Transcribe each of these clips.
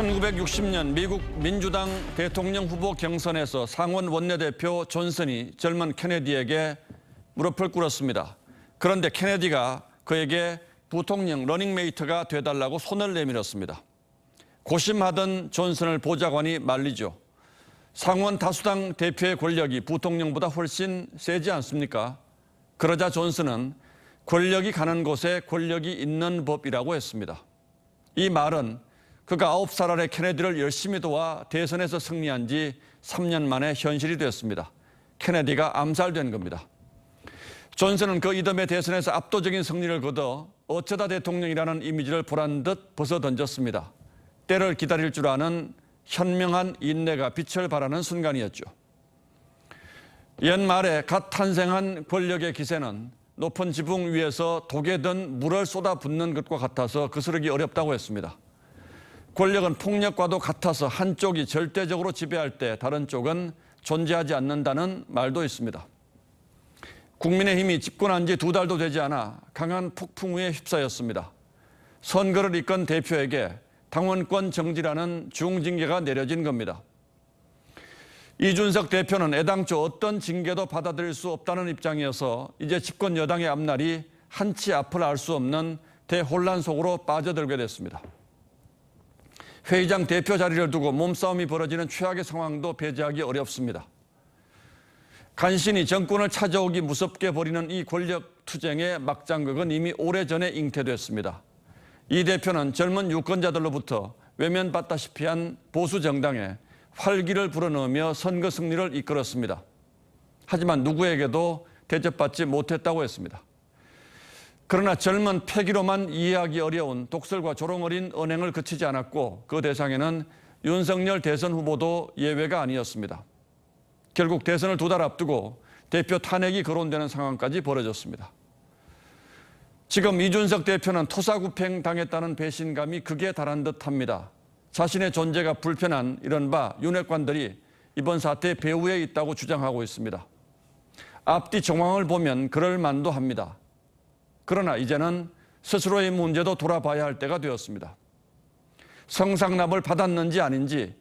1960년 미국 민주당 대통령 후보 경선에서 상원 원내대표 존슨이 젊은 케네디에게 무릎을 꿇었습니다. 그런데 케네디가 그에게 부통령 러닝메이트가 돼달라고 손을 내밀었습니다. 고심하던 존슨을 보좌관이 말리죠. 상원 다수당 대표의 권력이 부통령보다 훨씬 세지 않습니까? 그러자 존슨은 권력이 가는 곳에 권력이 있는 법이라고 했습니다. 이 말은 그가 9살 아래 케네디를 열심히 도와 대선에서 승리한 지 3년 만에 현실이 되었습니다. 케네디가 암살된 겁니다. 존슨은 그 이듬해 대선에서 압도적인 승리를 거둬 어쩌다 대통령이라는 이미지를 보란듯 벗어던졌습니다. 때를 기다릴 줄 아는 현명한 인내가 빛을 발하는 순간이었죠. 연말에 갓 탄생한 권력의 기세는 높은 지붕 위에서 독에 든 물을 쏟아붓는 것과 같아서 거스르기 어렵다고 했습니다. 권력은 폭력과도 같아서 한쪽이 절대적으로 지배할 때 다른 쪽은 존재하지 않는다는 말도 있습니다. 국민의힘이 집권한 지 2달도 되지 않아 강한 폭풍우에 휩싸였습니다. 선거를 이끈 대표에게 당원권 정지라는 중징계가 내려진 겁니다. 이준석 대표는 애당초 어떤 징계도 받아들일 수 없다는 입장이어서 이제 집권 여당의 앞날이 한치 앞을 알 수 없는 대혼란 속으로 빠져들게 됐습니다. 회의장 대표 자리를 두고 몸싸움이 벌어지는 최악의 상황도 배제하기 어렵습니다. 간신히 정권을 찾아오기 무섭게 벌이는 이 권력 투쟁의 막장극은 이미 오래전에 잉태됐습니다. 이 대표는 젊은 유권자들로부터 외면받다시피 한 보수 정당에 활기를 불어넣으며 선거 승리를 이끌었습니다. 하지만 누구에게도 대접받지 못했다고 했습니다. 그러나 젊은 패기로만 이해하기 어려운 독설과 조롱어린 언행을 그치지 않았고 그 대상에는 윤석열 대선 후보도 예외가 아니었습니다. 결국 대선을 2달 앞두고 대표 탄핵이 거론되는 상황까지 벌어졌습니다. 지금 이준석 대표는 토사구팽 당했다는 배신감이 극에 달한 듯합니다. 자신의 존재가 불편한 이른바 윤핵관들이 이번 사태의 배후에 있다고 주장하고 있습니다. 앞뒤 정황을 보면 그럴 만도 합니다. 그러나 이제는 스스로의 문제도 돌아봐야 할 때가 되었습니다. 성상납을 받았는지 아닌지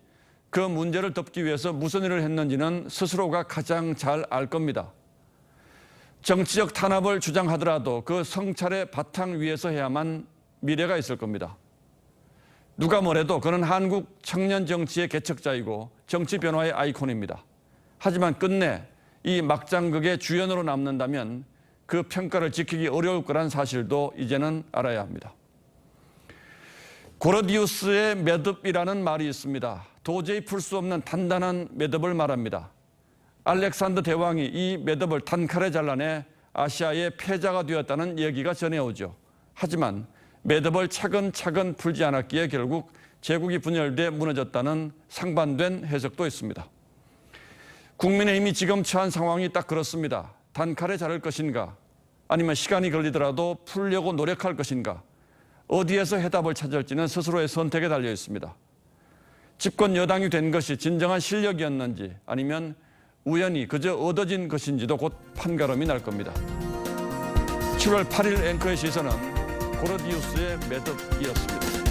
그 문제를 덮기 위해서 무슨 일을 했는지는 스스로가 가장 잘 알 겁니다. 정치적 탄압을 주장하더라도 그 성찰의 바탕 위에서 해야만 미래가 있을 겁니다. 누가 뭐래도 그는 한국 청년 정치의 개척자이고 정치 변화의 아이콘입니다. 하지만 끝내 이 막장극의 주연으로 남는다면 그 평가를 지키기 어려울 거란 사실도 이제는 알아야 합니다. 고르디우스의 매듭이라는 말이 있습니다. 도저히 풀 수 없는 단단한 매듭을 말합니다. 알렉산더 대왕이 이 매듭을 단칼에 잘라내 아시아의 패자가 되었다는 얘기가 전해오죠. 하지만 매듭을 차근차근 풀지 않았기에 결국 제국이 분열돼 무너졌다는 상반된 해석도 있습니다. 국민의힘이 지금 처한 상황이 딱 그렇습니다. 단칼에 자를 것인가 아니면 시간이 걸리더라도 풀려고 노력할 것인가 어디에서 해답을 찾을지는 스스로의 선택에 달려 있습니다. 집권 여당이 된 것이 진정한 실력이었는지 아니면 우연히 그저 얻어진 것인지도 곧 판가름이 날 겁니다. 7월 8일 앵커의 시선은 고르디우스의 매듭이었습니다.